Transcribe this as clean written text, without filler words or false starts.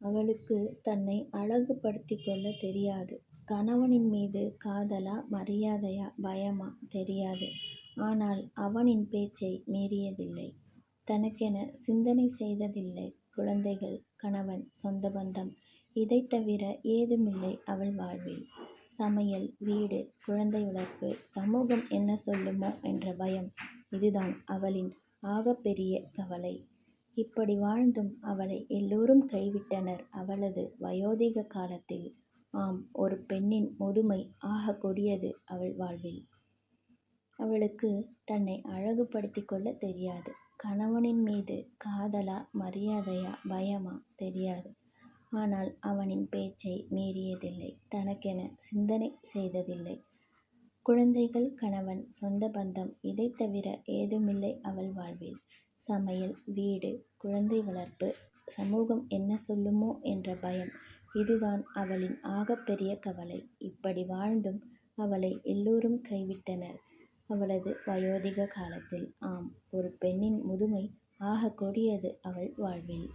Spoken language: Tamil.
அவளுக்கு தன்னை அழகுபடுத்திக் கொள்ளத் தெரியாது. கணவனின் மீது காதலா, மரியாதையா, பயமா தெரியாது. ஆனால் அவனின் பேச்சை மீறியதில்லை. தனக்கென சிந்தனை செய்ததில்லை. குழந்தைகள், கணவன், சொந்த பந்தம் இதைத் தவிர ஏதுமில்லை அவள் வாழ்வில். சமையல், வீடு, குழந்தை வளர்ப்பு, சமூகம் என்ன சொல்லுமோ என்ற பயம் இதுதான் அவளின் ஆகப்பெரிய கவலை. இப்படி வாழ்ந்தும் அவளை எல்லோரும் கைவிட்டனர் அவளது வயோதிக காலத்தில். ஆம், ஒரு பெண்ணின் முதுமை ஆக கொடியது அவள் வாழ்வில். அவளுக்கு தன்னை அழகுபடுத்திக் கொள்ளத் தெரியாது. கணவனின் மீது காதலா, மரியாதையா, பயமா தெரியாது. ஆனால் அவனின் பேச்சை மீறியதில்லை. தனக்கென சிந்தனை செய்ததில்லை. குழந்தைகள், கணவன், சொந்த பந்தம் இதைத் தவிர ஏதுமில்லை அவள் வாழ்வில். சமையல், வீடு, குழந்தை வளர்ப்பு, சமூகம் என்ன சொல்லுமோ என்ற பயம் இதுதான் அவளின் ஆகப்பெரிய கவலை. இப்படி வாழ்ந்தும் அவளை எல்லோரும் கைவிட்டனர் அவளது வயோதிக காலத்தில். ஆம், ஒரு பெண்ணின் முதுமை ஆக கொடியது அவள் வாழ்வில்.